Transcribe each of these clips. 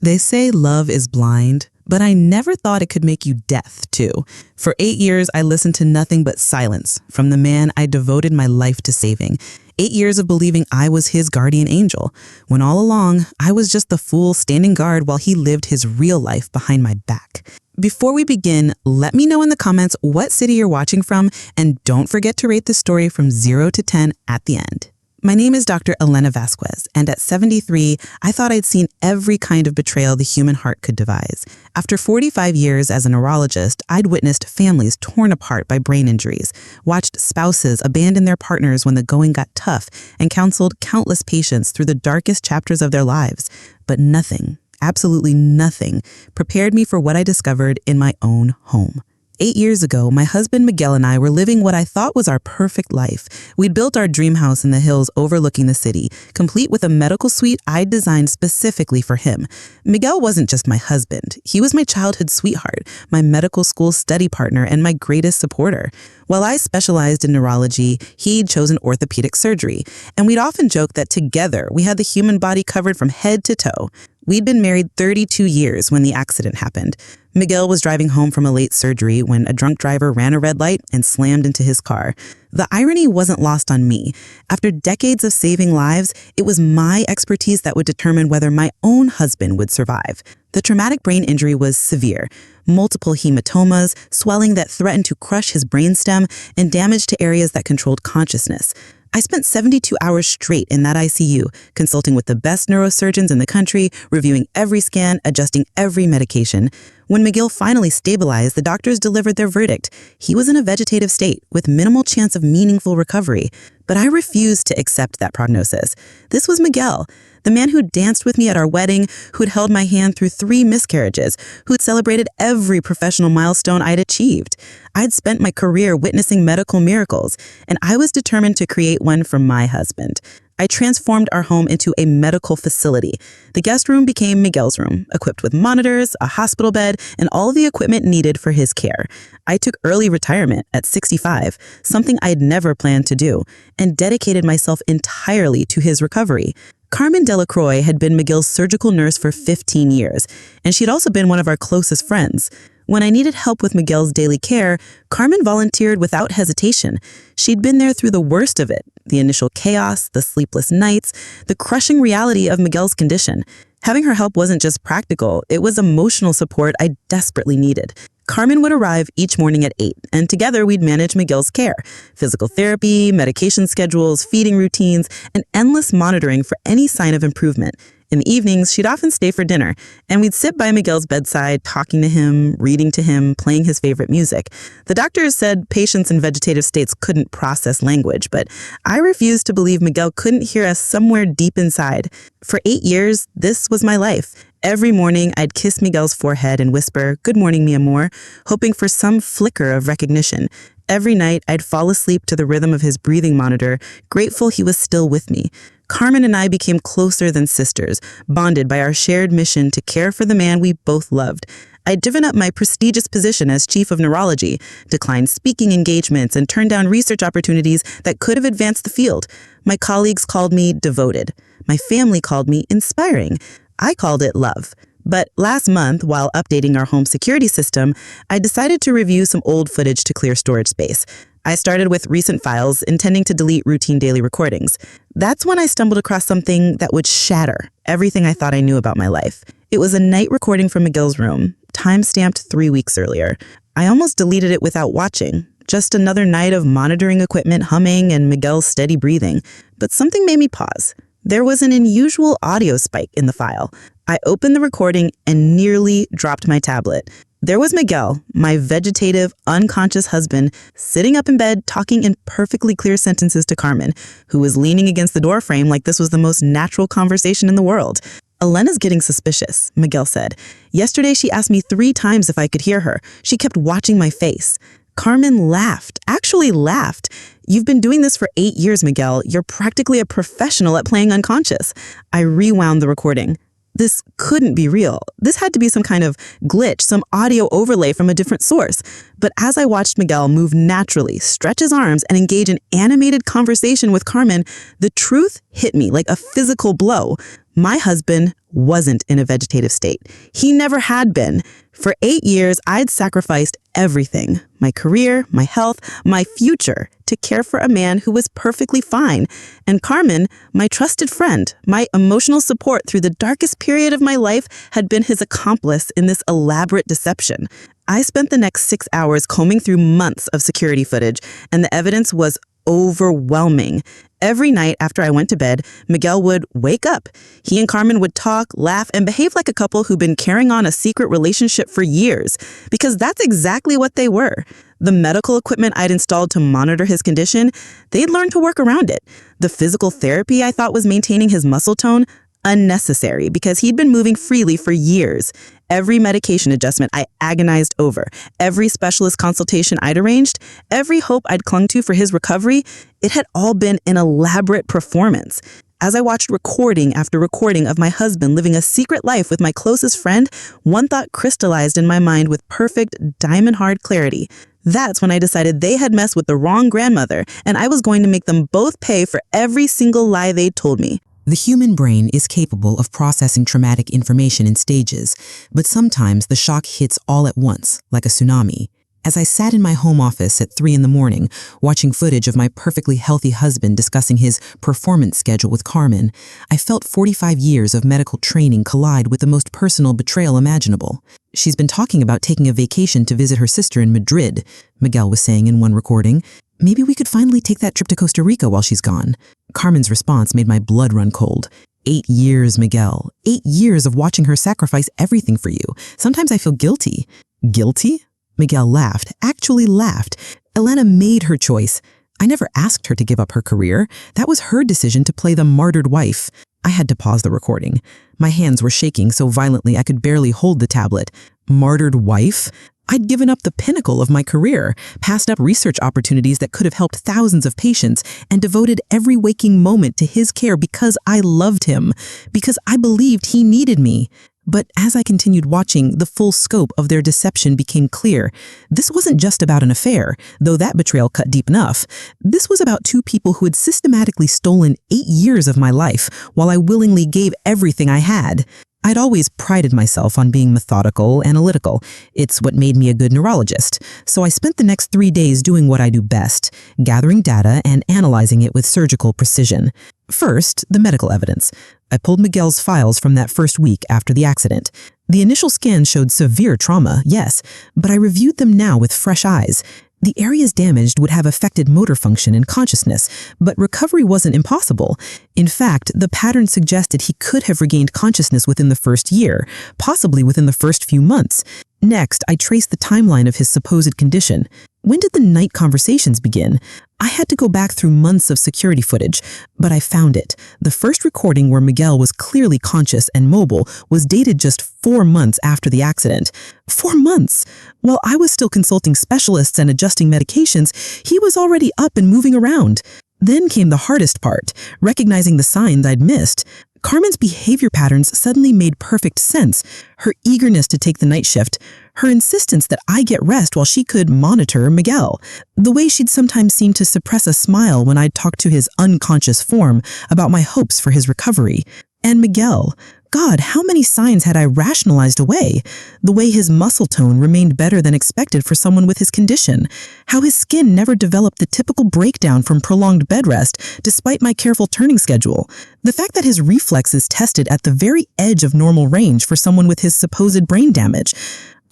They say love is blind, but I never thought it could make you deaf, too. For 8 years, I listened to nothing but silence from the man I devoted my life to saving. 8 years of believing I was his guardian angel, when all along, I was just the fool standing guard while he lived his real life behind my back. Before we begin, let me know in the comments what city you're watching from, and don't forget to rate the story from 0 to 10 at the end. My name is Dr. Elena Vasquez, and at 73, I thought I'd seen every kind of betrayal the human heart could devise. After 45 years as a neurologist, I'd witnessed families torn apart by brain injuries, watched spouses abandon their partners when the going got tough, and counseled countless patients through the darkest chapters of their lives. But nothing, absolutely nothing, prepared me for what I discovered in my own home. 8 years ago, my husband Miguel and I were living what I thought was our perfect life. We'd built our dream house in the hills overlooking the city, complete with a medical suite I'd designed specifically for him. Miguel wasn't just my husband. He was my childhood sweetheart, my medical school study partner, and my greatest supporter. While I specialized in neurology, he'd chosen orthopedic surgery, and we'd often joke that together we had the human body covered from head to toe. We'd been married 32 years when the accident happened. Miguel was driving home from a late surgery when a drunk driver ran a red light and slammed into his car. The irony wasn't lost on me. After decades of saving lives, it was my expertise that would determine whether my own husband would survive. The traumatic brain injury was severe. Multiple hematomas, swelling that threatened to crush his brainstem, and damage to areas that controlled consciousness. I spent 72 hours straight in that ICU, consulting with the best neurosurgeons in the country, reviewing every scan, adjusting every medication. When Miguel finally stabilized, the doctors delivered their verdict. He was in a vegetative state with minimal chance of meaningful recovery. But I refused to accept that prognosis. This was Miguel, the man who danced with me at our wedding, who'd held my hand through 3 miscarriages, who'd celebrated every professional milestone I'd achieved. I'd spent my career witnessing medical miracles, and I was determined to create one for my husband. I transformed our home into a medical facility. The guest room became Miguel's room, equipped with monitors, a hospital bed, and all the equipment needed for his care. I took early retirement at 65, something I'd never planned to do, and dedicated myself entirely to his recovery. Carmen Delacroix had been Miguel's surgical nurse for 15 years, and she'd also been one of our closest friends. When I needed help with Miguel's daily care, Carmen volunteered without hesitation. She'd been there through the worst of it, the initial chaos, the sleepless nights, the crushing reality of Miguel's condition. Having her help wasn't just practical, it was emotional support I desperately needed. Carmen would arrive each morning at 8, and together we'd manage Miguel's care, physical therapy, medication schedules, feeding routines, and endless monitoring for any sign of improvement. In the evenings, she'd often stay for dinner, and we'd sit by Miguel's bedside, talking to him, reading to him, playing his favorite music. The doctors said patients in vegetative states couldn't process language, but I refused to believe Miguel couldn't hear us somewhere deep inside. For 8 years, this was my life. Every morning, I'd kiss Miguel's forehead and whisper, "Good morning, mi amor," hoping for some flicker of recognition. Every night, I'd fall asleep to the rhythm of his breathing monitor, grateful he was still with me. Carmen and I became closer than sisters, bonded by our shared mission to care for the man we both loved. I'd given up my prestigious position as chief of neurology, declined speaking engagements, and turned down research opportunities that could have advanced the field. My colleagues called me devoted. My family called me inspiring. I called it love. But last month, while updating our home security system, I decided to review some old footage to clear storage space. I started with recent files, intending to delete routine daily recordings. That's when I stumbled across something that would shatter everything I thought I knew about my life. It was a night recording from Miguel's room, time-stamped 3 weeks earlier. I almost deleted it without watching. Just another night of monitoring equipment humming and Miguel's steady breathing. But something made me pause. There was an unusual audio spike in the file. I opened the recording and nearly dropped my tablet. There was Miguel, my vegetative, unconscious husband, sitting up in bed talking in perfectly clear sentences to Carmen, who was leaning against the doorframe like this was the most natural conversation in the world. "Elena's getting suspicious," Miguel said. "Yesterday she asked me 3 times if I could hear her. She kept watching my face." Carmen laughed, actually laughed. "You've been doing this for 8 years, Miguel. You're practically a professional at playing unconscious." I rewound the recording. This couldn't be real. This had to be some kind of glitch, some audio overlay from a different source. But as I watched Miguel move naturally, stretch his arms, and engage in animated conversation with Carmen, the truth hit me like a physical blow. My husband wasn't in a vegetative state. He never had been. For 8 years, I'd sacrificed everything, my career, my health, my future, to care for a man who was perfectly fine. And Carmen, my trusted friend, my emotional support through the darkest period of my life, had been his accomplice in this elaborate deception. I spent the next 6 hours combing through months of security footage, and the evidence was overwhelming. Every night after I went to bed, Miguel would wake up. He and Carmen would talk, laugh, and behave like a couple who'd been carrying on a secret relationship for years, because that's exactly what they were. The medical equipment I'd installed to monitor his condition, they'd learned to work around it. The physical therapy I thought was maintaining his muscle tone, unnecessary, because he'd been moving freely for years. Every medication adjustment I agonized over, every specialist consultation I'd arranged, every hope I'd clung to for his recovery, it had all been an elaborate performance. As I watched recording after recording of my husband living a secret life with my closest friend, one thought crystallized in my mind with perfect, diamond-hard clarity. That's when I decided they had messed with the wrong grandmother, and I was going to make them both pay for every single lie they'd told me. The human brain is capable of processing traumatic information in stages, but sometimes the shock hits all at once, like a tsunami. As I sat in my home office at 3 a.m, watching footage of my perfectly healthy husband discussing his performance schedule with Carmen, I felt 45 years of medical training collide with the most personal betrayal imaginable. "She's been talking about taking a vacation to visit her sister in Madrid," Miguel was saying in one recording. "Maybe we could finally take that trip to Costa Rica while she's gone." Carmen's response made my blood run cold. 8 years, Miguel. 8 years of watching her sacrifice everything for you. Sometimes I feel guilty. Guilty? Miguel laughed, actually laughed. Elena made her choice. I never asked her to give up her career. That was her decision to play the martyred wife. I had to pause the recording. My hands were shaking so violently I could barely hold the tablet. Martyred wife? I'd given up the pinnacle of my career, passed up research opportunities that could have helped thousands of patients, and devoted every waking moment to his care because I loved him, because I believed he needed me. But as I continued watching, the full scope of their deception became clear. This wasn't just about an affair, though that betrayal cut deep enough. This was about two people who had systematically stolen 8 years of my life while I willingly gave everything I had. I'd always prided myself on being methodical, analytical. It's what made me a good neurologist. So I spent the next 3 days doing what I do best, gathering data and analyzing it with surgical precision. First, the medical evidence. I pulled Miguel's files from that first week after the accident. The initial scans showed severe trauma, yes, but I reviewed them now with fresh eyes. The areas damaged would have affected motor function and consciousness, but recovery wasn't impossible. In fact, the pattern suggested he could have regained consciousness within the first year, possibly within the first few months. Next, I traced the timeline of his supposed condition. When did the night conversations begin? I had to go back through months of security footage, but I found it. The first recording where Miguel was clearly conscious and mobile was dated just 4 months after the accident. 4 months! While I was still consulting specialists and adjusting medications, he was already up and moving around. Then came the hardest part, recognizing the signs I'd missed. Carmen's behavior patterns suddenly made perfect sense. Her eagerness to take the night shift, her insistence that I get rest while she could monitor Miguel, the way she'd sometimes seem to suppress a smile when I'd talk to his unconscious form about my hopes for his recovery. And Miguel, God, how many signs had I rationalized away? The way his muscle tone remained better than expected for someone with his condition. How his skin never developed the typical breakdown from prolonged bed rest, despite my careful turning schedule. The fact that his reflexes tested at the very edge of normal range for someone with his supposed brain damage.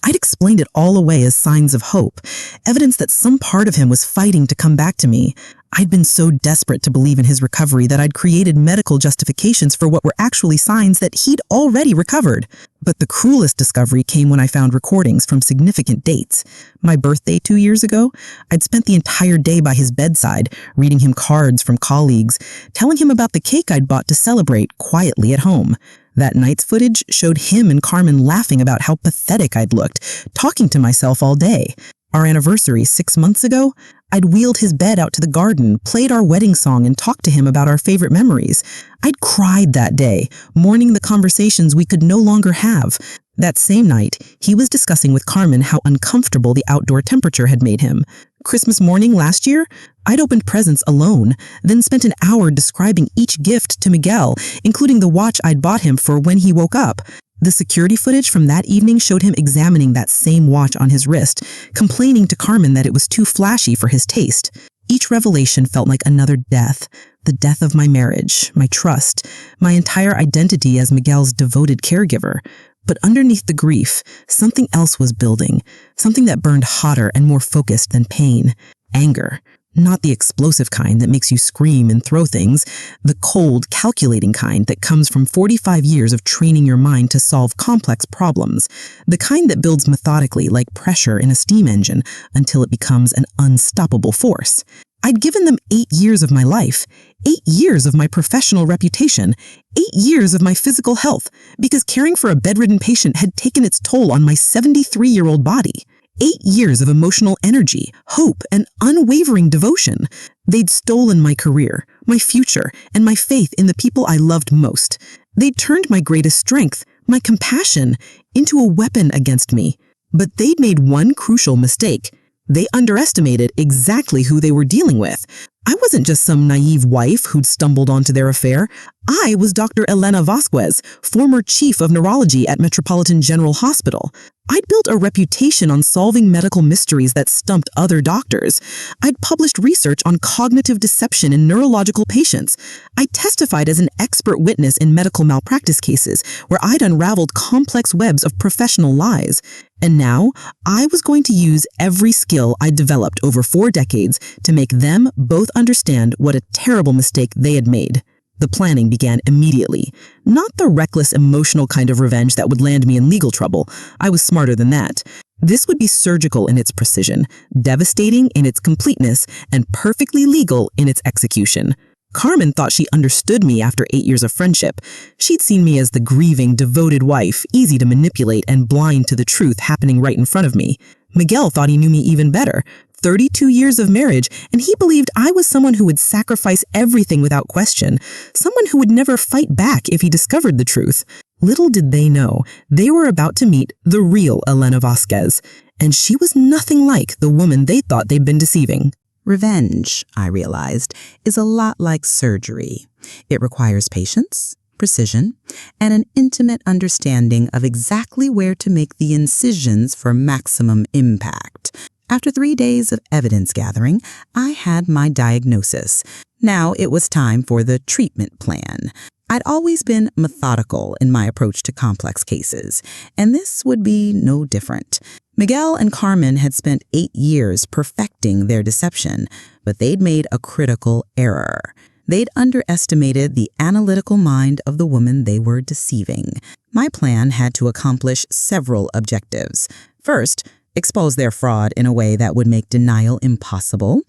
I'd explained it all away as signs of hope, evidence that some part of him was fighting to come back to me. I'd been so desperate to believe in his recovery that I'd created medical justifications for what were actually signs that he'd already recovered. But the cruelest discovery came when I found recordings from significant dates. My birthday 2 years ago, I'd spent the entire day by his bedside, reading him cards from colleagues, telling him about the cake I'd bought to celebrate quietly at home. That night's footage showed him and Carmen laughing about how pathetic I'd looked, talking to myself all day. Our anniversary 6 months ago, I'd wheeled his bed out to the garden, played our wedding song, and talked to him about our favorite memories. I'd cried that day, mourning the conversations we could no longer have. That same night, he was discussing with Carmen how uncomfortable the outdoor temperature had made him. Christmas morning last year, I'd opened presents alone, then spent an hour describing each gift to Miguel, including the watch I'd bought him for when he woke up. The security footage from that evening showed him examining that same watch on his wrist, complaining to Carmen that it was too flashy for his taste. Each revelation felt like another death. The death of my marriage, my trust, my entire identity as Miguel's devoted caregiver. But underneath the grief, something else was building, something that burned hotter and more focused than pain. Anger. Not the explosive kind that makes you scream and throw things, the cold, calculating kind that comes from 45 years of training your mind to solve complex problems, the kind that builds methodically like pressure in a steam engine until it becomes an unstoppable force. I'd given them 8 years of my life, 8 years of my professional reputation, 8 years of my physical health, because caring for a bedridden patient had taken its toll on my 73-year-old body. 8 years of emotional energy, hope, and unwavering devotion. They'd stolen my career, my future, and my faith in the people I loved most. They'd turned my greatest strength, my compassion, into a weapon against me. But they'd made one crucial mistake. They underestimated exactly who they were dealing with. I wasn't just some naive wife who'd stumbled onto their affair. I was Dr. Elena Vasquez, former chief of neurology at Metropolitan General Hospital. I'd built a reputation on solving medical mysteries that stumped other doctors. I'd published research on cognitive deception in neurological patients. I testified as an expert witness in medical malpractice cases where I'd unraveled complex webs of professional lies. And now, I was going to use every skill I'd developed over 4 decades to make them both understand what a terrible mistake they had made. The planning began immediately. Not the reckless, emotional kind of revenge that would land me in legal trouble. I was smarter than that. This would be surgical in its precision, devastating in its completeness, and perfectly legal in its execution. Carmen thought she understood me after 8 years of friendship. She'd seen me as the grieving, devoted wife, easy to manipulate and blind to the truth happening right in front of me. Miguel thought he knew me even better. 32 years of marriage, and he believed I was someone who would sacrifice everything without question, someone who would never fight back if he discovered the truth. Little did they know, they were about to meet the real Elena Vasquez, and she was nothing like the woman they thought they'd been deceiving. Revenge, I realized, is a lot like surgery. It requires patience, precision, and an intimate understanding of exactly where to make the incisions for maximum impact. After 3 days of evidence gathering, I had my diagnosis. Now it was time for the treatment plan. I'd always been methodical in my approach to complex cases, and this would be no different. Miguel and Carmen had spent 8 years perfecting their deception, but they'd made a critical error. They'd underestimated the analytical mind of the woman they were deceiving. My plan had to accomplish several objectives. First, expose their fraud in a way that would make denial impossible.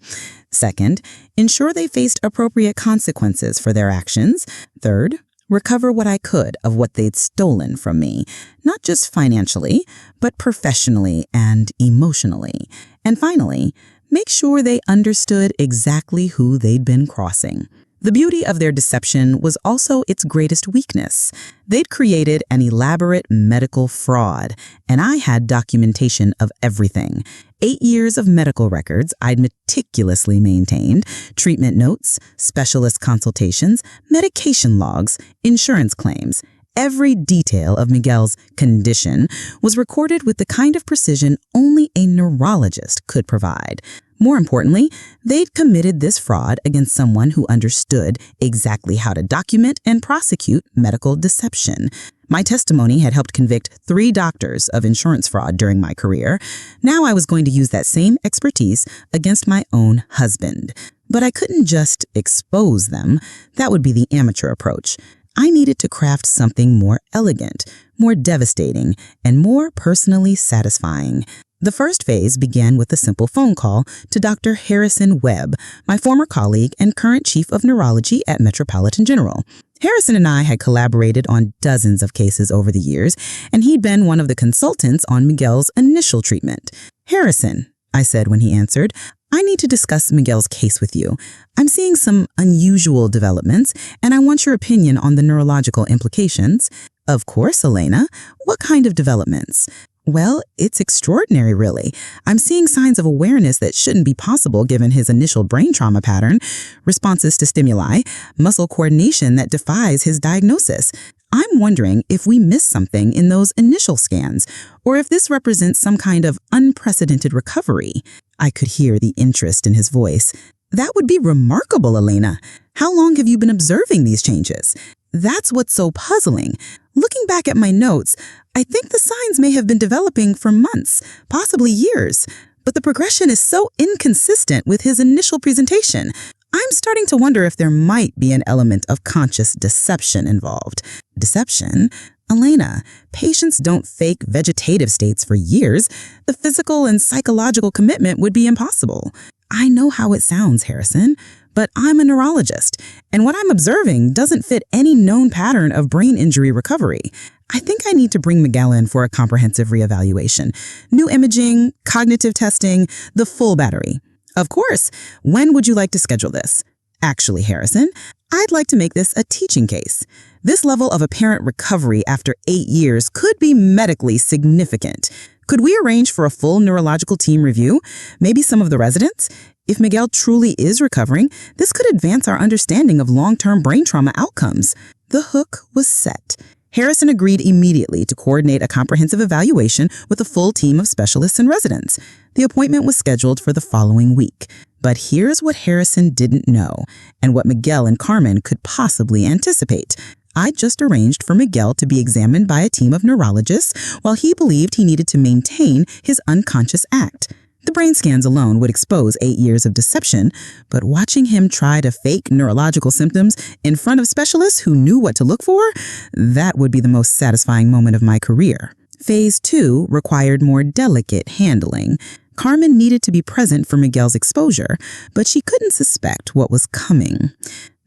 Second, ensure they faced appropriate consequences for their actions. Third, recover what I could of what they'd stolen from me, not just financially, but professionally and emotionally. And finally, make sure they understood exactly who they'd been crossing. The beauty of their deception was also its greatest weakness. They'd created an elaborate medical fraud, and I had documentation of everything. 8 years of medical records I'd meticulously maintained, treatment notes, specialist consultations, medication logs, insurance claims. Every detail of Miguel's condition was recorded with the kind of precision only a neurologist could provide. More importantly, they'd committed this fraud against someone who understood exactly how to document and prosecute medical deception. My testimony had helped convict 3 doctors of insurance fraud during my career. Now I was going to use that same expertise against my own husband. But I couldn't just expose them. That would be the amateur approach. I needed to craft something more elegant, more devastating, and more personally satisfying. The first phase began with a simple phone call to Dr. Harrison Webb, my former colleague and current chief of neurology at Metropolitan General. Harrison and I had collaborated on dozens of cases over the years, and he'd been one of the consultants on Miguel's initial treatment. "Harrison," I said when he answered, "I need to discuss Miguel's case with you. I'm seeing some unusual developments, and I want your opinion on the neurological implications." "Of course, Elena. What kind of developments?" Well, it's extraordinary, really. I'm seeing signs of awareness that shouldn't be possible given his initial brain trauma pattern, responses to stimuli, muscle coordination that defies his diagnosis. I'm wondering if we missed something in those initial scans, or if this represents some kind of unprecedented recovery. I could hear the interest in his voice. That would be remarkable, Elena. How long have you been observing these changes? That's what's so puzzling. Looking back at my notes, I think the signs may have been developing for months, possibly years, but the progression is so inconsistent with his initial presentation. I'm starting to wonder if there might be an element of conscious deception involved. Deception? Elena, patients don't fake vegetative states for years. The physical and psychological commitment would be impossible. I know how it sounds, Harrison, but I'm a neurologist, and what I'm observing doesn't fit any known pattern of brain injury recovery. I think I need to bring Miguel in for a comprehensive reevaluation. New imaging, cognitive testing, the full battery. Of course. When would you like to schedule this? Actually, Harrison, I'd like to make this a teaching case. This level of apparent recovery after 8 years could be medically significant. Could we arrange for a full neurological team review? Maybe some of the residents? If Miguel truly is recovering, this could advance our understanding of long-term brain trauma outcomes. The hook was set. Harrison agreed immediately to coordinate a comprehensive evaluation with a full team of specialists and residents. The appointment was scheduled for the following week. But here's what Harrison didn't know, and what Miguel and Carmen could possibly anticipate. I just arranged for Miguel to be examined by a team of neurologists while he believed he needed to maintain his unconscious act. The brain scans alone would expose 8 years of deception, but watching him try to fake neurological symptoms in front of specialists who knew what to look for, that would be the most satisfying moment of my career. Phase 2 required more delicate handling. Carmen needed to be present for Miguel's exposure, but she couldn't suspect what was coming.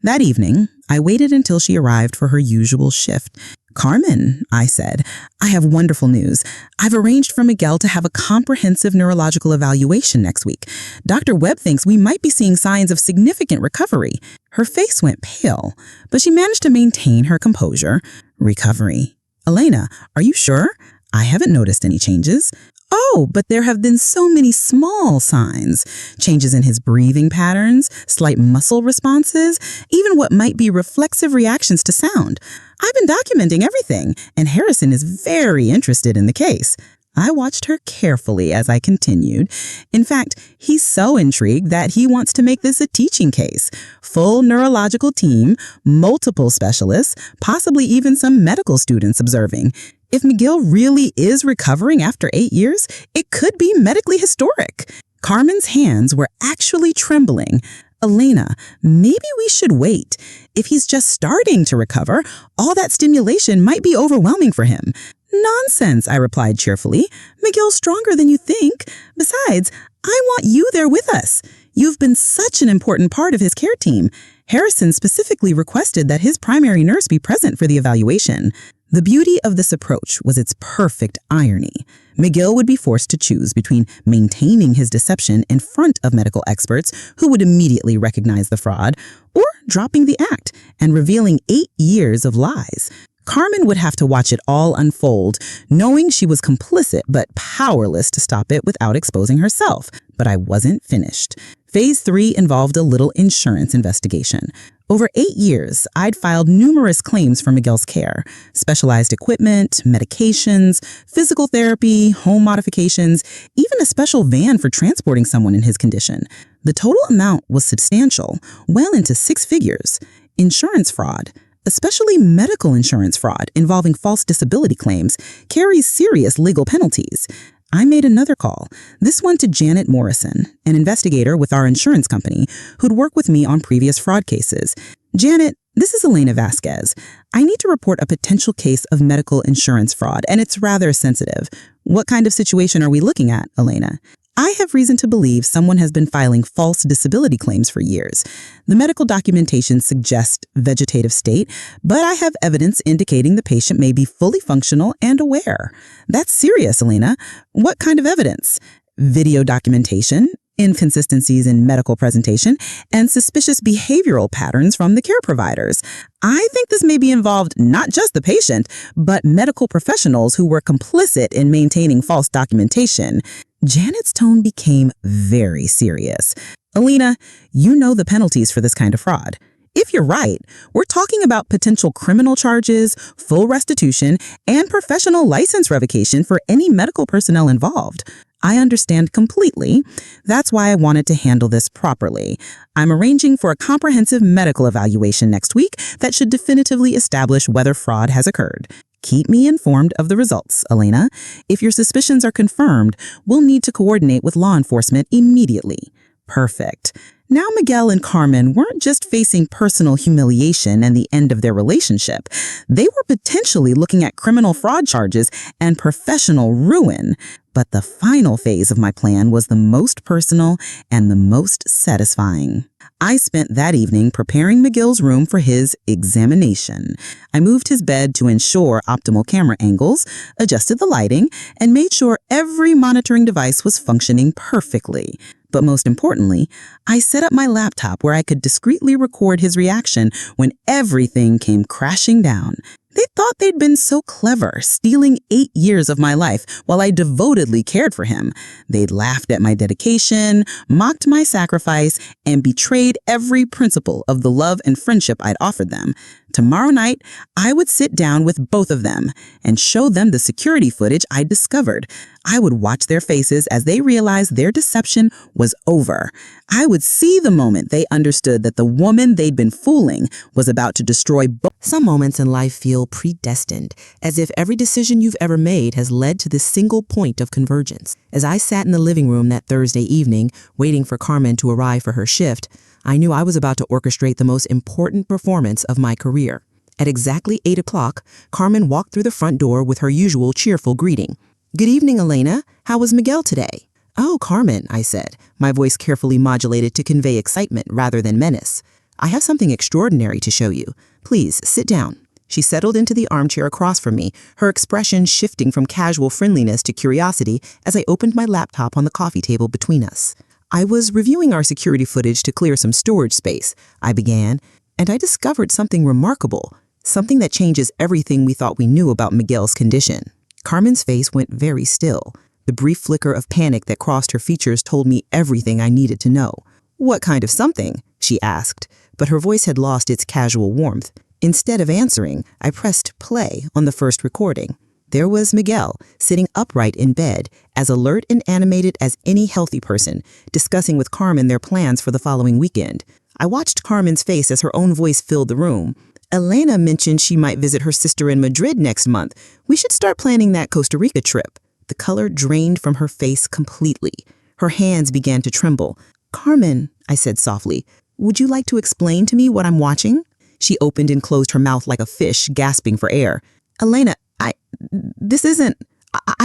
That evening, I waited until she arrived for her usual shift. Carmen, I said, I have wonderful news. I've arranged for Miguel to have a comprehensive neurological evaluation next week. Dr. Webb thinks we might be seeing signs of significant recovery. Her face went pale, but she managed to maintain her composure. Recovery. Elena, are you sure? I haven't noticed any changes. Oh, but there have been so many small signs. Changes in his breathing patterns, slight muscle responses, even what might be reflexive reactions to sound. I've been documenting everything, and Harrison is very interested in the case. I watched her carefully as I continued. In fact, he's so intrigued that he wants to make this a teaching case. Full neurological team, multiple specialists, possibly even some medical students observing. If Miguel really is recovering after 8 years, it could be medically historic. Carmen's hands were actually trembling. Elena, maybe we should wait. If he's just starting to recover, all that stimulation might be overwhelming for him. Nonsense, I replied cheerfully. Miguel's stronger than you think. Besides, I want you there with us. You've been such an important part of his care team. Harrison specifically requested that his primary nurse be present for the evaluation. The beauty of this approach was its perfect irony. Miguel would be forced to choose between maintaining his deception in front of medical experts who would immediately recognize the fraud, or dropping the act and revealing 8 years of lies. Carmen would have to watch it all unfold, knowing she was complicit but powerless to stop it without exposing herself. But I wasn't finished. Phase 3 involved a little insurance investigation. Over 8 years, I'd filed numerous claims for Miguel's care: specialized equipment, medications, physical therapy, home modifications, even a special van for transporting someone in his condition. The total amount was substantial, well into 6 figures. Insurance fraud, especially medical insurance fraud involving false disability claims, carries serious legal penalties. I made another call, this one to Janet Morrison, an investigator with our insurance company who'd worked with me on previous fraud cases. Janet, this is Elena Vasquez. I need to report a potential case of medical insurance fraud, and it's rather sensitive. What kind of situation are we looking at, Elena? I have reason to believe someone has been filing false disability claims for years. The medical documentation suggests vegetative state, but I have evidence indicating the patient may be fully functional and aware. That's serious, Elena. What kind of evidence? Video documentation, inconsistencies in medical presentation, and suspicious behavioral patterns from the care providers. I think this may be involved not just the patient, but medical professionals who were complicit in maintaining false documentation. Janet's tone became very serious. Alina, you know the penalties for this kind of fraud. If you're right, we're talking about potential criminal charges, full restitution, and professional license revocation for any medical personnel involved. I understand completely. That's why I wanted to handle this properly. I'm arranging for a comprehensive medical evaluation next week that should definitively establish whether fraud has occurred. Keep me informed of the results, Elena. If your suspicions are confirmed, we'll need to coordinate with law enforcement immediately. Perfect. Now Miguel and Carmen weren't just facing personal humiliation and the end of their relationship. They were potentially looking at criminal fraud charges and professional ruin. But the final phase of my plan was the most personal and the most satisfying. I spent that evening preparing Miguel's room for his examination. I moved his bed to ensure optimal camera angles, adjusted the lighting, and made sure every monitoring device was functioning perfectly. But most importantly, I set up my laptop where I could discreetly record his reaction when everything came crashing down. They thought they'd been so clever, stealing 8 years of my life while I devotedly cared for him. They'd laughed at my dedication, mocked my sacrifice, and betrayed every principle of the love and friendship I'd offered them. Tomorrow night, I would sit down with both of them and show them the security footage I'd discovered. I would watch their faces as they realized their deception was over. I would see the moment they understood that the woman they'd been fooling was about to destroy both. Some moments in life feel predestined, as if every decision you've ever made has led to this single point of convergence. As I sat in the living room that Thursday evening, waiting for Carmen to arrive for her shift, I knew I was about to orchestrate the most important performance of my career. At exactly 8 o'clock, Carmen walked through the front door with her usual cheerful greeting. "Good evening, Elena. How was Miguel today?" "Oh, Carmen," I said, my voice carefully modulated to convey excitement rather than menace. "I have something extraordinary to show you. Please, sit down." She settled into the armchair across from me, her expression shifting from casual friendliness to curiosity as I opened my laptop on the coffee table between us. "I was reviewing our security footage to clear some storage space," I began, "and I discovered something remarkable, something that changes everything we thought we knew about Miguel's condition." Carmen's face went very still. The brief flicker of panic that crossed her features told me everything I needed to know. "What kind of something?" she asked, but her voice had lost its casual warmth. Instead of answering, I pressed play on the first recording. There was Miguel, sitting upright in bed, as alert and animated as any healthy person, discussing with Carmen their plans for the following weekend. I watched Carmen's face as her own voice filled the room. "Elena mentioned she might visit her sister in Madrid next month. We should start planning that Costa Rica trip." The color drained from her face completely. Her hands began to tremble. "Carmen," I said softly, "would you like to explain to me what I'm watching?" She opened and closed her mouth like a fish, gasping for air. "Elena, I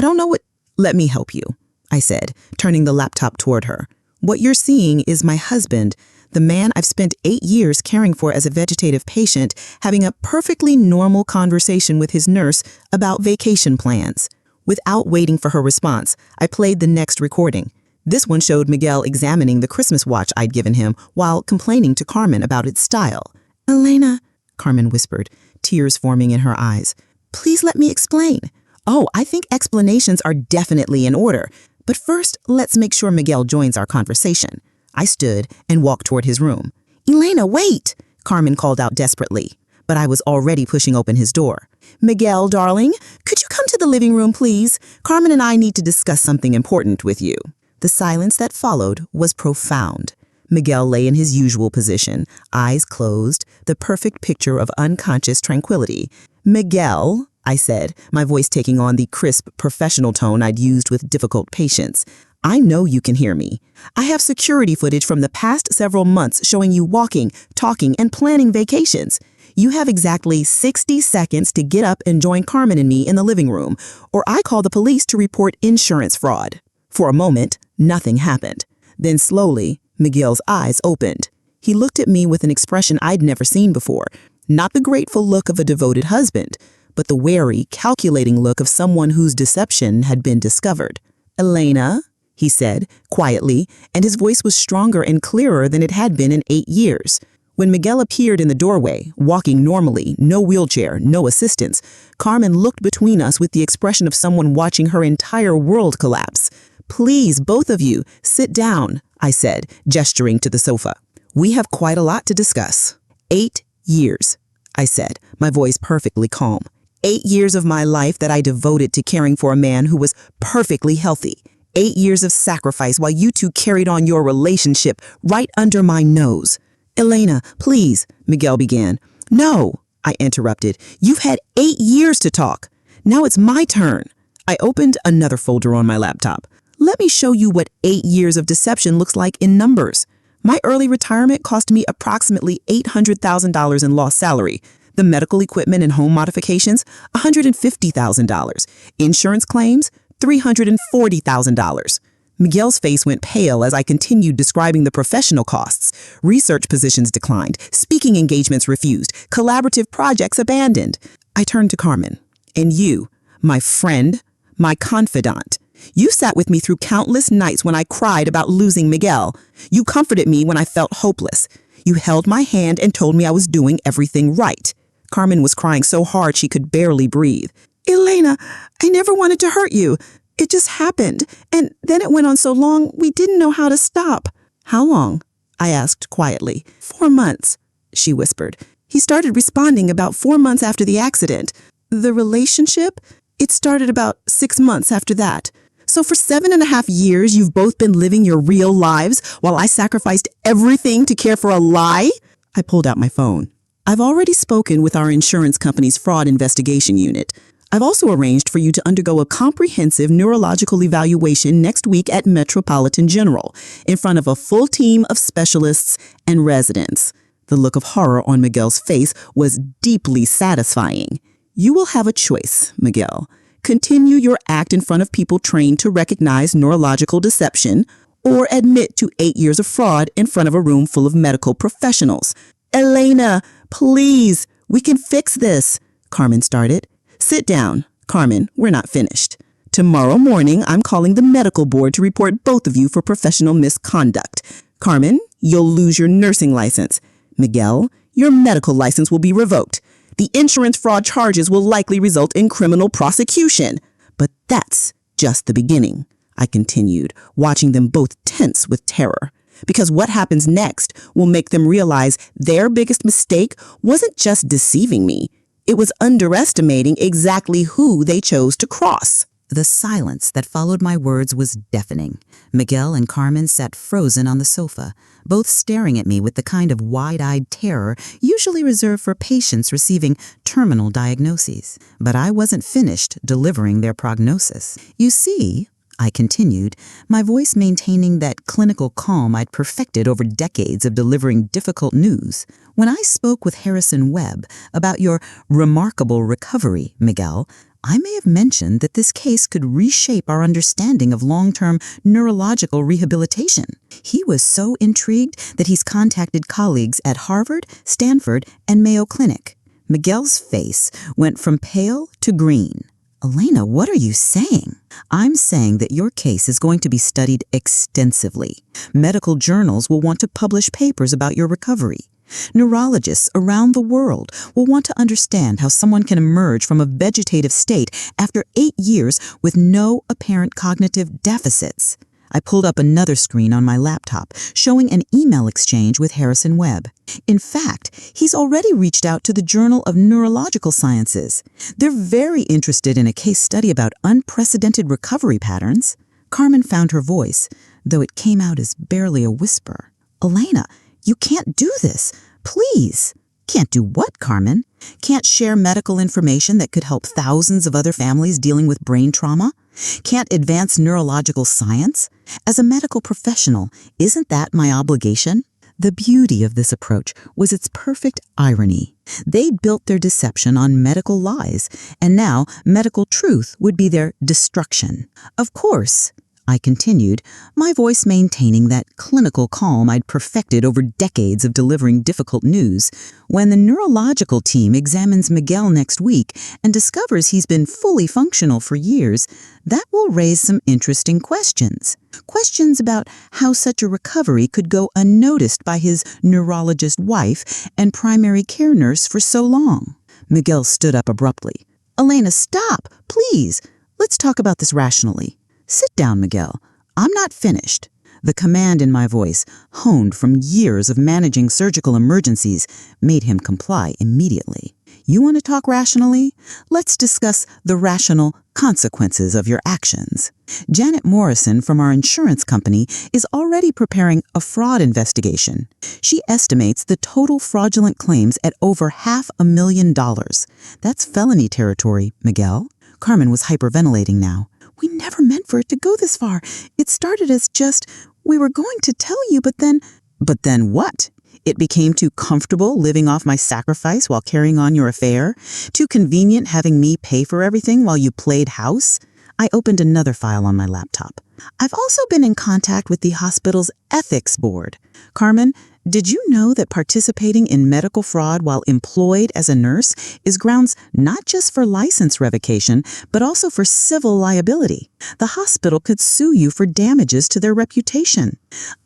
don't know what—" "Let me help you," I said, turning the laptop toward her. "What you're seeing is my husband, the man I've spent 8 years caring for as a vegetative patient, having a perfectly normal conversation with his nurse about vacation plans." Without waiting for her response, I played the next recording. This one showed Miguel examining the Christmas watch I'd given him while complaining to Carmen about its style. "Elena," Carmen whispered, tears forming in her eyes, "please let me explain." "Oh, I think explanations are definitely in order. But first, let's make sure Miguel joins our conversation." I stood and walked toward his room. "Elena, wait!" Carmen called out desperately, but I was already pushing open his door. "Miguel, darling, could you come to the living room, please? Carmen and I need to discuss something important with you." The silence that followed was profound. Miguel lay in his usual position, eyes closed, the perfect picture of unconscious tranquility. "Miguel," I said, my voice taking on the crisp, professional tone I'd used with difficult patience, "I know you can hear me. I have security footage from the past several months showing you walking, talking, and planning vacations. You have exactly 60 seconds to get up and join Carmen and me in the living room, or I call the police to report insurance fraud." For a moment, nothing happened. Then slowly, Miguel's eyes opened. He looked at me with an expression I'd never seen before, not the grateful look of a devoted husband, but the wary, calculating look of someone whose deception had been discovered. "Elena," he said, quietly, and his voice was stronger and clearer than it had been in 8 years. When Miguel appeared in the doorway, walking normally, no wheelchair, no assistance, Carmen looked between us with the expression of someone watching her entire world collapse. "Please, both of you, sit down," I said, gesturing to the sofa. "We have quite a lot to discuss." 8 years, I said, my voice perfectly calm. 8 years of my life that I devoted to caring for a man who was perfectly healthy. 8 years of sacrifice while you two carried on your relationship right under my nose. "Elena, please," Miguel began. "No," I interrupted. "You've had 8 years to talk. Now it's my turn." I opened another folder on my laptop. "Let me show you what 8 years of deception looks like in numbers. My early retirement cost me approximately $800,000 in lost salary. The medical equipment and home modifications, $150,000. Insurance claims, $340,000. Miguel's face went pale as I continued describing the professional costs. Research positions declined, speaking engagements refused, collaborative projects abandoned. I turned to Carmen. "And you, my friend, my confidant. You sat with me through countless nights when I cried about losing Miguel. You comforted me when I felt hopeless. You held my hand and told me I was doing everything right." Carmen was crying so hard she could barely breathe. "Elena, I never wanted to hurt you. It just happened, and then it went on so long we didn't know how to stop." "How long?" I asked quietly. 4 months, she whispered. "He started responding about 4 months after the accident. The relationship? It started about 6 months after that. So for 7.5 years, you've both been living your real lives while I sacrificed everything to care for a lie?" I pulled out my phone. "I've already spoken with our insurance company's fraud investigation unit. I've also arranged for you to undergo a comprehensive neurological evaluation next week at Metropolitan General, in front of a full team of specialists and residents." The look of horror on Miguel's face was deeply satisfying. "You will have a choice, Miguel. Continue your act in front of people trained to recognize neurological deception, or admit to 8 years of fraud in front of a room full of medical professionals." "Elena, please, we can fix this," Carmen started. "Sit down, Carmen, we're not finished. Tomorrow morning, I'm calling the medical board to report both of you for professional misconduct. Carmen, you'll lose your nursing license. Miguel, your medical license will be revoked. The insurance fraud charges will likely result in criminal prosecution. But that's just the beginning," I continued, watching them both tense with terror. "Because what happens next will make them realize their biggest mistake wasn't just deceiving me. It was underestimating exactly who they chose to cross." The silence that followed my words was deafening. Miguel and Carmen sat frozen on the sofa, both staring at me with the kind of wide-eyed terror usually reserved for patients receiving terminal diagnoses. But I wasn't finished delivering their prognosis. "You see," I continued, my voice maintaining that clinical calm I'd perfected over decades of delivering difficult news. "When I spoke with Harrison Webb about your remarkable recovery, Miguel, I may have mentioned that this case could reshape our understanding of long-term neurological rehabilitation. He was so intrigued that he's contacted colleagues at Harvard, Stanford, and Mayo Clinic." Miguel's face went from pale to green. "Elena, what are you saying?" "I'm saying that your case is going to be studied extensively. Medical journals will want to publish papers about your recovery. Neurologists around the world will want to understand how someone can emerge from a vegetative state after 8 years with no apparent cognitive deficits." I pulled up another screen on my laptop, showing an email exchange with Harrison Webb. In fact, he's already reached out to the Journal of Neurological Sciences. They're very interested in a case study about unprecedented recovery patterns. Carmen found her voice, though it came out as barely a whisper. "Elena, you can't do this. Please." "Can't do what, Carmen?" "Can't share medical information that could help thousands of other families dealing with brain trauma? Can't advance neurological science? As a medical professional, isn't that my obligation?" The beauty of this approach was its perfect irony. They'd built their deception on medical lies, and now medical truth would be their destruction. "Of course," I continued, my voice maintaining that clinical calm I'd perfected over decades of delivering difficult news, "when the neurological team examines Miguel next week and discovers he's been fully functional for years, That will raise some interesting questions. Questions about how such a recovery could go unnoticed by his neurologist wife and primary care nurse for so long. Miguel stood up abruptly. Elena, stop, please. Let's talk about this rationally. Sit down, Miguel. I'm not finished. The command in my voice, honed from years of managing surgical emergencies, made him comply immediately. You want to talk rationally? Let's discuss the rational consequences of your actions. Janet Morrison from our insurance company is already preparing a fraud investigation. She estimates the total fraudulent claims at over $500,000. That's felony territory, Miguel. Carmen was hyperventilating now. We never meant for it to go this far. It started as just, we were going to tell you, but then... But then what? It became too comfortable living off my sacrifice while carrying on your affair? Too convenient having me pay for everything while you played house? I opened another file on my laptop. I've also been in contact with the hospital's ethics board. Carmen, did you know that participating in medical fraud while employed as a nurse is grounds not just for license revocation, but also for civil liability? The hospital could sue you for damages to their reputation.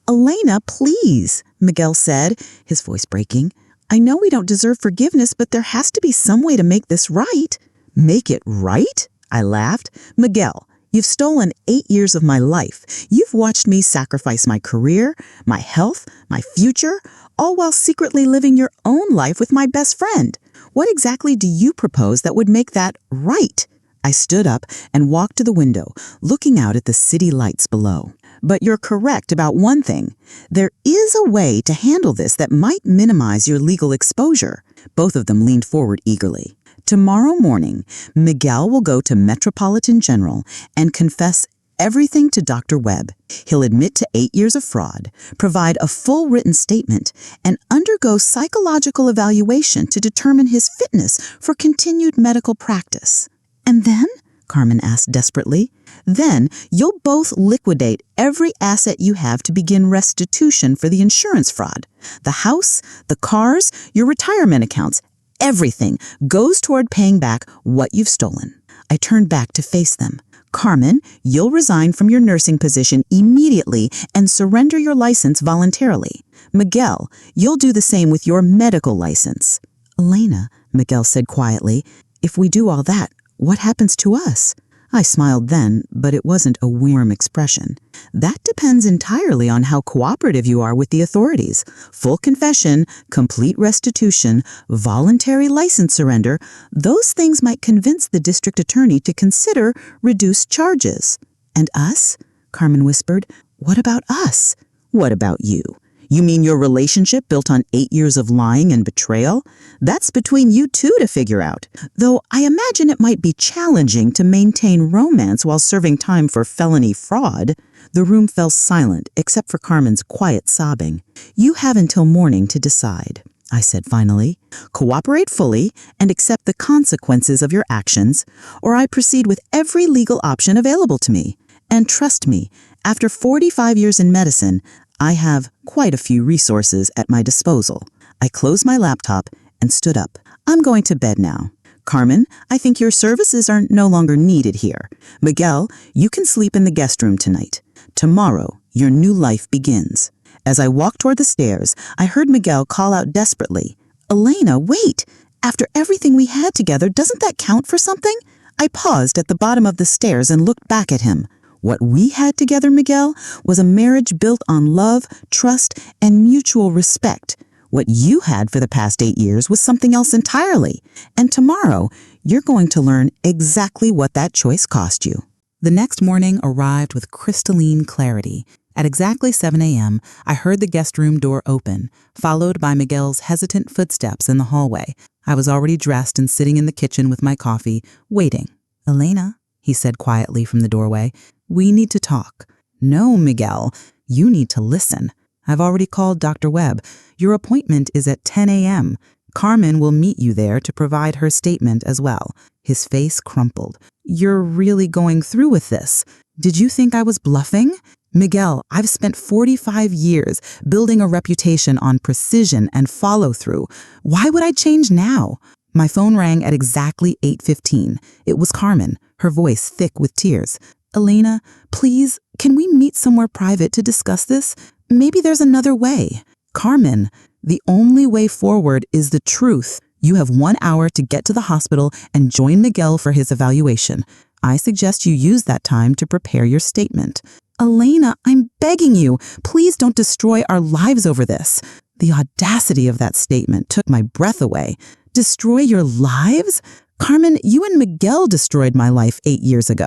Elena, please, Miguel said, his voice breaking. I know we don't deserve forgiveness, but there has to be some way to make this right. Make it right? I laughed. Miguel, you've stolen 8 years of my life. You've watched me sacrifice my career, my health, my future, all while secretly living your own life with my best friend. What exactly do you propose that would make that right? I stood up and walked to the window, looking out at the city lights below. But you're correct about one thing. There is a way to handle this that might minimize your legal exposure. Both of them leaned forward eagerly. Tomorrow morning, Miguel will go to Metropolitan General and confess everything to Dr. Webb. He'll admit to 8 years of fraud, provide a full written statement, and undergo psychological evaluation to determine his fitness for continued medical practice. And then, Carmen asked desperately, then you'll both liquidate every asset you have to begin restitution for the insurance fraud. The house, the cars, your retirement accounts, everything goes toward paying back what you've stolen. I turned back to face them. Carmen, you'll resign from your nursing position immediately and surrender your license voluntarily. Miguel, you'll do the same with your medical license. Elena, Miguel said quietly, if we do all that, what happens to us? I smiled then, but it wasn't a warm expression. That depends entirely on how cooperative you are with the authorities. Full confession, complete restitution, voluntary license surrender, those things might convince the district attorney to consider reduced charges. And us? Carmen whispered. What about us? What about you? You mean your relationship built on 8 years of lying and betrayal? That's between you two to figure out. Though I imagine it might be challenging to maintain romance while serving time for felony fraud. The room fell silent except for Carmen's quiet sobbing. You have until morning to decide, I said finally. Cooperate fully and accept the consequences of your actions, or I proceed with every legal option available to me. And trust me, after 45 years in medicine, I have quite a few resources at my disposal. I closed my laptop and stood up. I'm going to bed now. Carmen, I think your services are no longer needed here. Miguel, you can sleep in the guest room tonight. Tomorrow, your new life begins. As I walked toward the stairs, I heard Miguel call out desperately, Elena, wait! After everything we had together, doesn't that count for something? I paused at the bottom of the stairs and looked back at him. What we had together, Miguel, was a marriage built on love, trust, and mutual respect. What you had for the past 8 years was something else entirely. And tomorrow, you're going to learn exactly what that choice cost you. The next morning arrived with crystalline clarity. At exactly 7 a.m., I heard the guest room door open, followed by Miguel's hesitant footsteps in the hallway. I was already dressed and sitting in the kitchen with my coffee, waiting. Elena, he said quietly from the doorway, we need to talk. No, Miguel, you need to listen. I've already called Dr. Webb. Your appointment is at 10 a.m. Carmen will meet you there to provide her statement as well. His face crumpled. You're really going through with this? Did you think I was bluffing? Miguel, I've spent 45 years building a reputation on precision and follow-through. Why would I change now? My phone rang at exactly 8:15. It was Carmen, her voice thick with tears. "Elena, please, can we meet somewhere private to discuss this? Maybe there's another way." "Carmen, the only way forward is the truth. You have 1 hour to get to the hospital and join Miguel for his evaluation. I suggest you use that time to prepare your statement." "Elena, I'm begging you, please don't destroy our lives over this." The audacity of that statement took my breath away. "Destroy your lives? Carmen, you and Miguel destroyed my life 8 years ago.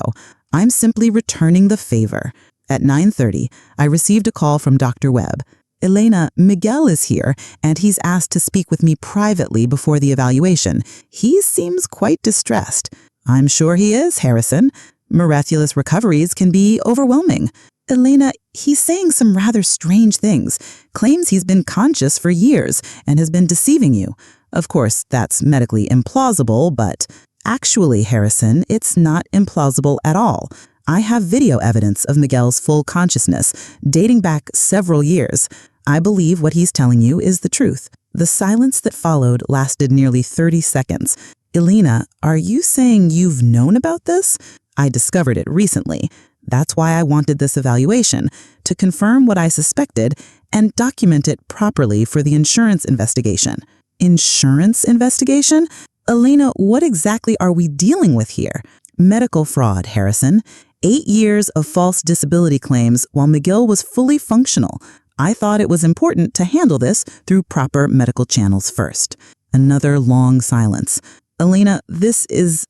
I'm simply returning the favor." At 9:30, I received a call from Dr. Webb. "Elena, Miguel is here, and he's asked to speak with me privately before the evaluation. He seems quite distressed." "I'm sure he is, Harrison. Miraculous recoveries can be overwhelming." "Elena, he's saying some rather strange things. Claims he's been conscious for years and has been deceiving you. Of course, that's medically implausible, but actually, Harrison, it's not implausible at all. I have video evidence of Miguel's full consciousness, dating back several years. I believe what he's telling you is the truth." The silence that followed lasted nearly 30 seconds. "Elena, are you saying you've known about this?" "I discovered it recently. That's why I wanted this evaluation, to confirm what I suspected and document it properly for the insurance investigation." "Insurance investigation? Elena, what exactly are we dealing with here?" "Medical fraud, Harrison. 8 years of false disability claims while Miguel was fully functional. I thought it was important to handle this through proper medical channels first." Another long silence. "Elena, this is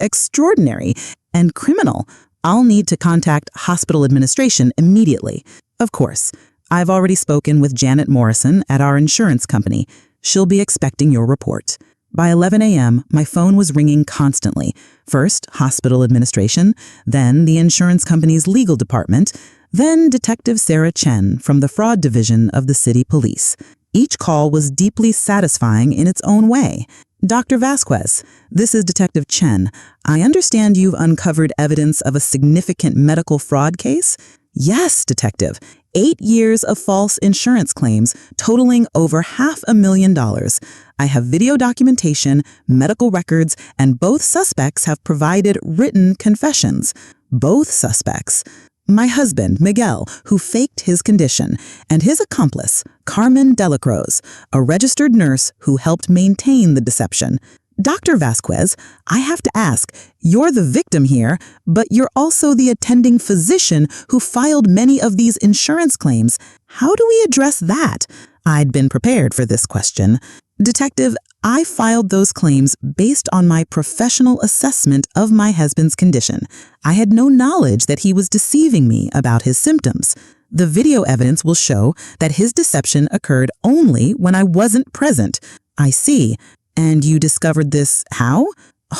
extraordinary and criminal. I'll need to contact hospital administration immediately." "Of course. I've already spoken with Janet Morrison at our insurance company. She'll be expecting your report." By 11 a.m., my phone was ringing constantly. First, hospital administration, then the insurance company's legal department, then Detective Sarah Chen from the fraud division of the city police. Each call was deeply satisfying in its own way. "Dr. Vasquez, this is Detective Chen. I understand you've uncovered evidence of a significant medical fraud case?" "Yes, Detective. 8 years of false insurance claims totaling over $500,000. I have video documentation, medical records, and both suspects have provided written confessions." "Both suspects?" "My husband, Miguel, who faked his condition, and his accomplice, Carmen Delacroze, a registered nurse who helped maintain the deception." "Dr. Vasquez, I have to ask, you're the victim here, but you're also the attending physician who filed many of these insurance claims. How do we address that?" I'd been prepared for this question. "Detective, I filed those claims based on my professional assessment of my husband's condition. I had no knowledge that he was deceiving me about his symptoms. The video evidence will show that his deception occurred only when I wasn't present." "I see. And you discovered this how?"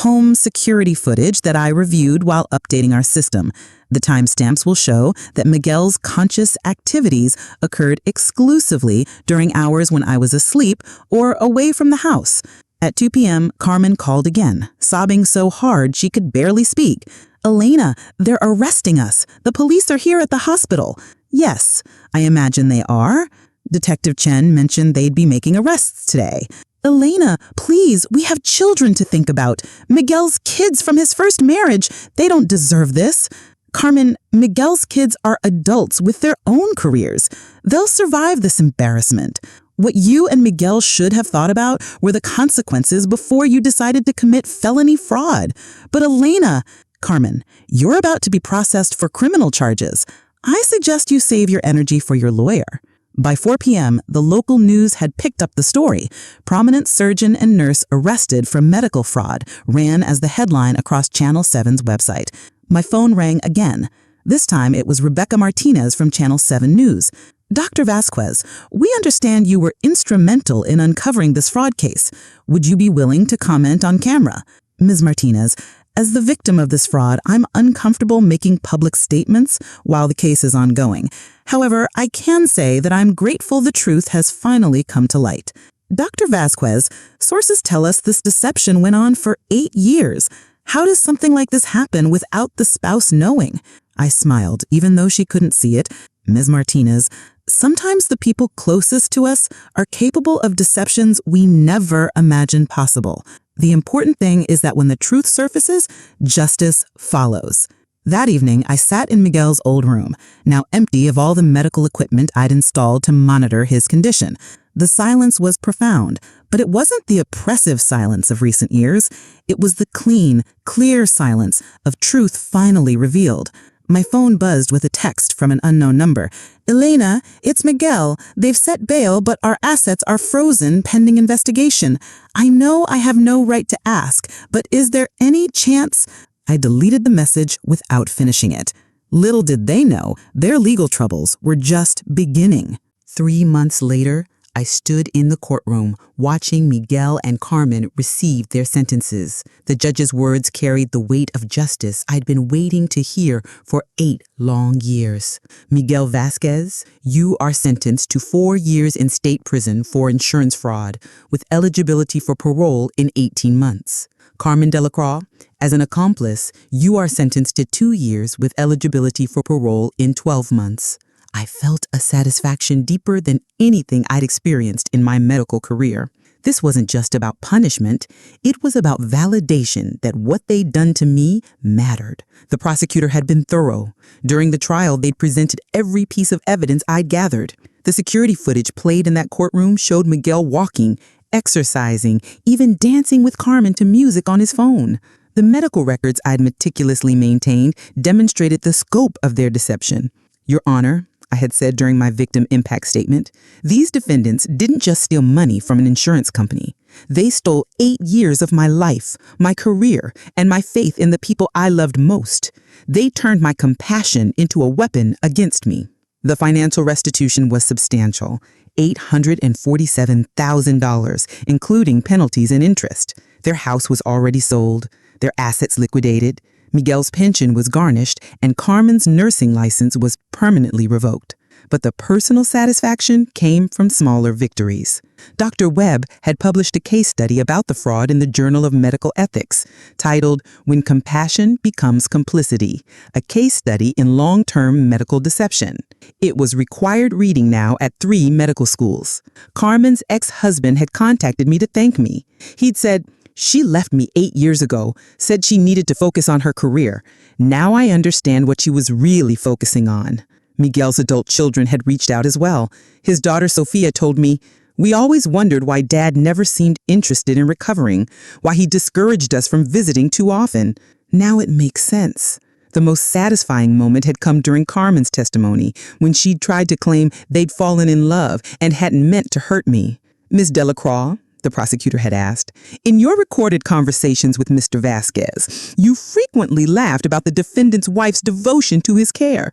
"Home security footage that I reviewed while updating our system. The timestamps will show that Miguel's conscious activities occurred exclusively during hours when I was asleep or away from the house." At 2 p.m., Carmen called again, sobbing so hard she could barely speak. "Elena, they're arresting us. The police are here at the hospital." "Yes, I imagine they are." Detective Chen mentioned they'd be making arrests today. "Elena, please, we have children to think about. Miguel's kids from his first marriage. They don't deserve this." "Carmen, Miguel's kids are adults with their own careers. They'll survive this embarrassment. What you and Miguel should have thought about were the consequences before you decided to commit felony fraud." "But Elena..." "Carmen, you're about to be processed for criminal charges. I suggest you save your energy for your lawyer." By 4 p.m., the local news had picked up the story. "Prominent surgeon and nurse arrested for medical fraud," ran as the headline across Channel 7's website. My phone rang again. This time it was Rebecca Martinez from Channel 7 News. "Dr. Vasquez, we understand you were instrumental in uncovering this fraud case. Would you be willing to comment on camera?" "Ms. Martinez, as the victim of this fraud, I'm uncomfortable making public statements while the case is ongoing. However, I can say that I'm grateful the truth has finally come to light." "Dr. Vasquez, sources tell us this deception went on for 8 years. How does something like this happen without the spouse knowing?" I smiled, even though she couldn't see it. "Ms. Martinez, Sometimes the people closest to us are capable of deceptions we never imagined possible. The important thing is that when the truth surfaces, justice follows. That evening, I sat in Miguel's old room, now empty of all the medical equipment I'd installed to monitor his condition. The silence was profound, but it wasn't the oppressive silence of recent years. It was the clean, clear silence of truth finally revealed. My phone buzzed with a text from an unknown number. "Elena, it's Miguel. They've set bail, but our assets are frozen pending investigation. I know I have no right to ask, but is there any chance?" I deleted the message without finishing it. Little did they know, their legal troubles were just beginning. 3 months later, I stood in the courtroom watching Miguel and Carmen receive their sentences. The judge's words carried the weight of justice I'd been waiting to hear for 8 long years. "Miguel Vasquez, you are sentenced to 4 years in state prison for insurance fraud, with eligibility for parole in 18 months. Carmen Delacroix, as an accomplice, you are sentenced to 2 years with eligibility for parole in 12 months. I felt a satisfaction deeper than anything I'd experienced in my medical career. This wasn't just about punishment. It was about validation that what they'd done to me mattered. The prosecutor had been thorough. During the trial, they'd presented every piece of evidence I'd gathered. The security footage played in that courtroom showed Miguel walking, exercising, even dancing with Carmen to music on his phone. The medical records I'd meticulously maintained demonstrated the scope of their deception. "Your Honor," I had said during my victim impact statement, "these defendants didn't just steal money from an insurance company. They stole 8 years of my life, my career, and my faith in the people I loved most. They turned my compassion into a weapon against me." The financial restitution was substantial, $847,000, including penalties and interest. Their house was already sold, their assets liquidated. Miguel's pension was garnished, and Carmen's nursing license was permanently revoked. But the personal satisfaction came from smaller victories. Dr. Webb had published a case study about the fraud in the Journal of Medical Ethics, titled "When Compassion Becomes Complicity," a case study in long-term medical deception. It was required reading now at 3 medical schools. Carmen's ex-husband had contacted me to thank me. He'd said, "She left me 8 years ago, said she needed to focus on her career. Now I understand what she was really focusing on." Miguel's adult children had reached out as well. His daughter Sophia told me, "We always wondered why Dad never seemed interested in recovering, why he discouraged us from visiting too often. Now it makes sense." The most satisfying moment had come during Carmen's testimony, when she'd tried to claim they'd fallen in love and hadn't meant to hurt me. "Ms. Delacroix," the prosecutor had asked, "in your recorded conversations with Mr. Vasquez, you frequently laughed about the defendant's wife's devotion to his care.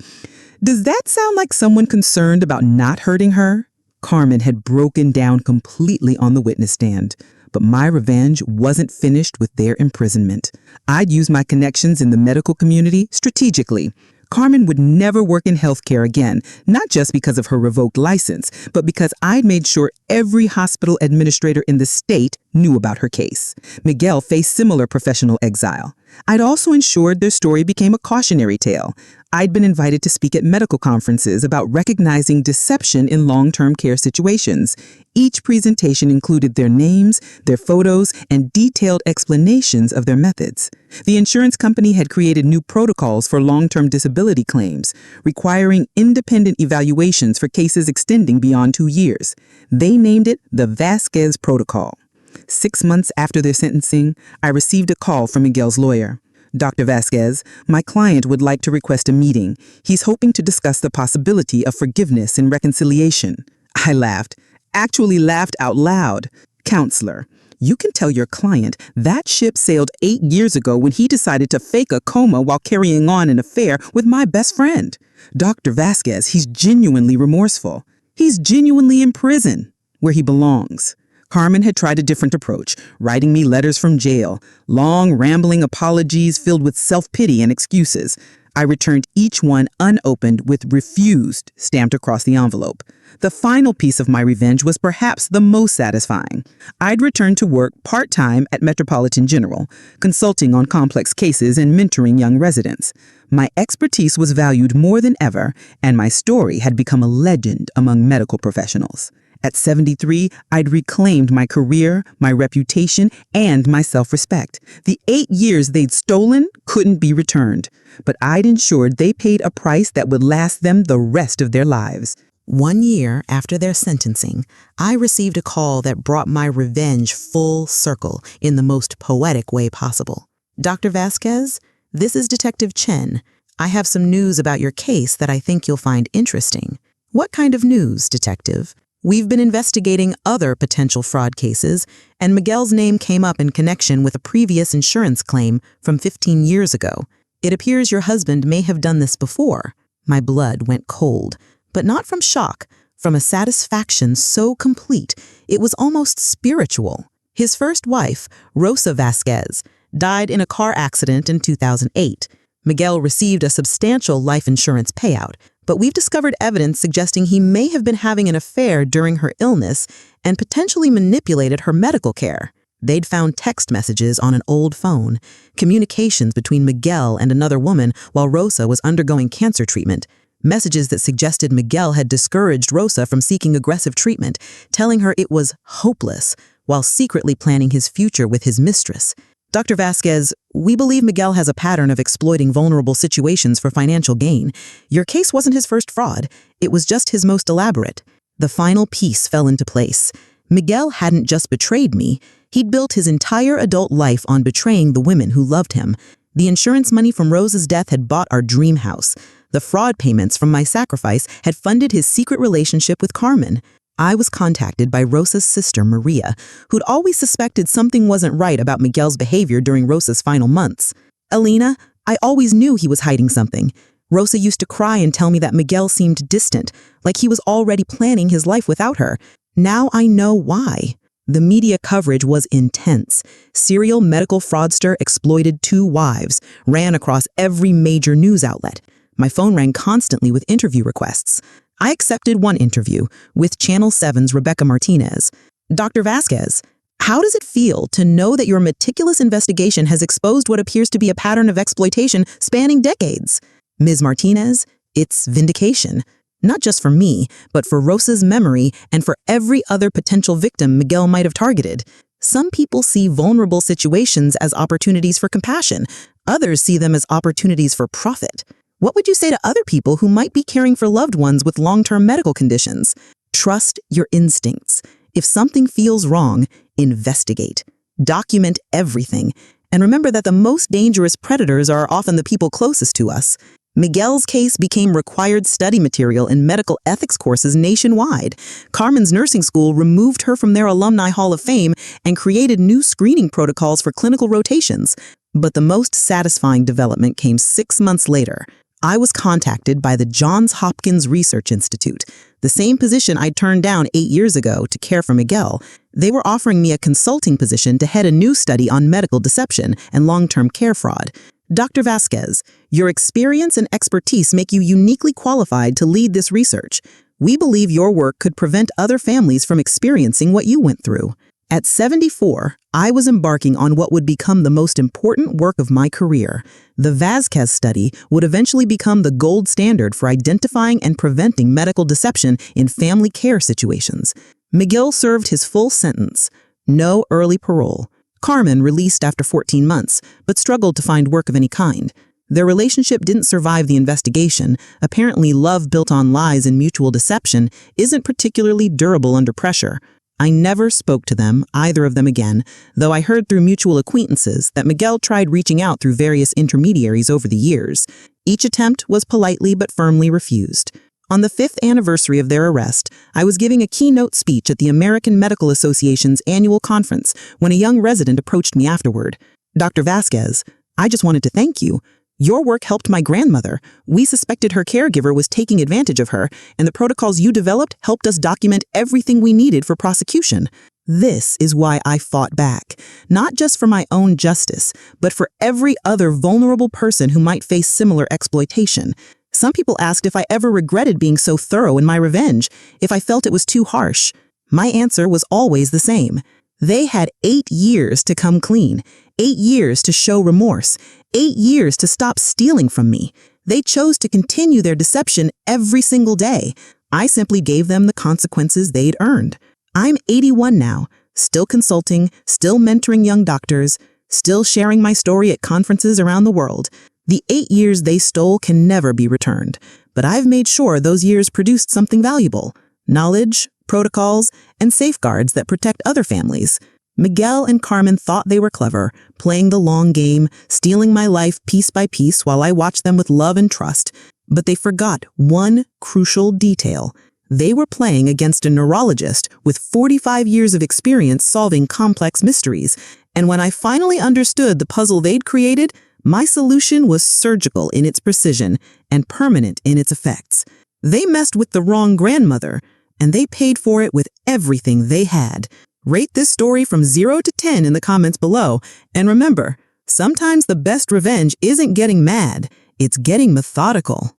Does that sound like someone concerned about not hurting her?" Carmen had broken down completely on the witness stand. But my revenge wasn't finished with their imprisonment. I'd used my connections in the medical community strategically. Carmen would never work in healthcare again, not just because of her revoked license, but because I'd made sure every hospital administrator in the state knew about her case. Miguel faced similar professional exile. I'd also ensured their story became a cautionary tale. I'd been invited to speak at medical conferences about recognizing deception in long-term care situations. Each presentation included their names, their photos, and detailed explanations of their methods. The insurance company had created new protocols for long-term disability claims, requiring independent evaluations for cases extending beyond 2 years. They named it the Vasquez Protocol. 6 months after their sentencing, I received a call from Miguel's lawyer. "Dr. Vasquez, my client would like to request a meeting. He's hoping to discuss the possibility of forgiveness and reconciliation." I laughed, actually laughed out loud. "Counselor, you can tell your client that ship sailed 8 years ago when he decided to fake a coma while carrying on an affair with my best friend. Dr. Vasquez, he's genuinely remorseful. He's genuinely in prison, where he belongs." Carmen had tried a different approach, writing me letters from jail, long, rambling apologies filled with self-pity and excuses. I returned each one unopened with refused stamped across the envelope. The final piece of my revenge was perhaps the most satisfying. I'd returned to work part-time at Metropolitan General, consulting on complex cases and mentoring young residents. My expertise was valued more than ever, and my story had become a legend among medical professionals. At 73, I'd reclaimed my career, my reputation, and my self-respect. The 8 years they'd stolen couldn't be returned, but I'd ensured they paid a price that would last them the rest of their lives. 1 year after their sentencing, I received a call that brought my revenge full circle in the most poetic way possible. Dr. Vasquez, this is Detective Chen. I have some news about your case that I think you'll find interesting. What kind of news, Detective? We've been investigating other potential fraud cases, and Miguel's name came up in connection with a previous insurance claim from 15 years ago. It appears your husband may have done this before. My blood went cold, but not from shock, from a satisfaction so complete it was almost spiritual. His first wife, Rosa Vasquez, died in a car accident in 2008. Miguel received a substantial life insurance payout, but we've discovered evidence suggesting he may have been having an affair during her illness and potentially manipulated her medical care. They'd found text messages on an old phone, communications between Miguel and another woman while Rosa was undergoing cancer treatment, messages that suggested Miguel had discouraged Rosa from seeking aggressive treatment, telling her it was hopeless, while secretly planning his future with his mistress. Dr. Vasquez, we believe Miguel has a pattern of exploiting vulnerable situations for financial gain. Your case wasn't his first fraud. It was just his most elaborate. The final piece fell into place. Miguel hadn't just betrayed me. He'd built his entire adult life on betraying the women who loved him. The insurance money from Rosa's death had bought our dream house. The fraud payments from my sacrifice had funded his secret relationship with Carmen. I was contacted by Rosa's sister, Maria, who'd always suspected something wasn't right about Miguel's behavior during Rosa's final months. Elena, I always knew he was hiding something. Rosa used to cry and tell me that Miguel seemed distant, like he was already planning his life without her. Now I know why. The media coverage was intense. Serial medical fraudster exploited 2 wives, ran across every major news outlet. My phone rang constantly with interview requests. I accepted one interview with Channel 7's Rebecca Martinez. Dr. Vasquez, how does it feel to know that your meticulous investigation has exposed what appears to be a pattern of exploitation spanning decades? Ms. Martinez, it's vindication. Not just for me, but for Rosa's memory and for every other potential victim Miguel might have targeted. Some people see vulnerable situations as opportunities for compassion. Others see them as opportunities for profit. What would you say to other people who might be caring for loved ones with long-term medical conditions? Trust your instincts. If something feels wrong, investigate. Document everything. And remember that the most dangerous predators are often the people closest to us. Miguel's case became required study material in medical ethics courses nationwide. Carmen's nursing school removed her from their Alumni Hall of Fame and created new screening protocols for clinical rotations. But the most satisfying development came 6 months later. I was contacted by the Johns Hopkins Research Institute, the same position I'd turned down 8 years ago to care for Miguel. They were offering me a consulting position to head a new study on medical deception and long-term care fraud. Dr. Vasquez, your experience and expertise make you uniquely qualified to lead this research. We believe your work could prevent other families from experiencing what you went through. At 74, I was embarking on what would become the most important work of my career. The Vasquez study would eventually become the gold standard for identifying and preventing medical deception in family care situations. Miguel served his full sentence, no early parole. Carmen released after 14 months, but struggled to find work of any kind. Their relationship didn't survive the investigation. Apparently, love built on lies and mutual deception isn't particularly durable under pressure. I never spoke to them, either of them again, though I heard through mutual acquaintances that Miguel tried reaching out through various intermediaries over the years. Each attempt was politely but firmly refused. On the 5th anniversary of their arrest, I was giving a keynote speech at the American Medical Association's annual conference when a young resident approached me afterward. Dr. Vasquez, I just wanted to thank you. Your work helped my grandmother. We suspected her caregiver was taking advantage of her, and the protocols you developed helped us document everything we needed for prosecution. This is why I fought back, not just for my own justice, but for every other vulnerable person who might face similar exploitation. Some people asked if I ever regretted being so thorough in my revenge, if I felt it was too harsh. My answer was always the same. They had 8 years to come clean, 8 years to show remorse, 8 years to stop stealing from me. They chose to continue their deception every single day. I simply gave them the consequences they'd earned. I'm 81 now, still consulting, still mentoring young doctors, still sharing my story at conferences around the world. The 8 years they stole can never be returned, but I've made sure those years produced something valuable: knowledge, protocols, and safeguards that protect other families. Miguel and Carmen thought they were clever, playing the long game, stealing my life piece by piece while I watched them with love and trust. But they forgot one crucial detail. They were playing against a neurologist with 45 years of experience solving complex mysteries. And when I finally understood the puzzle they'd created, my solution was surgical in its precision and permanent in its effects. They messed with the wrong grandmother, and they paid for it with everything they had. Rate this story from 0 to 10 in the comments below. And remember, sometimes the best revenge isn't getting mad, it's getting methodical.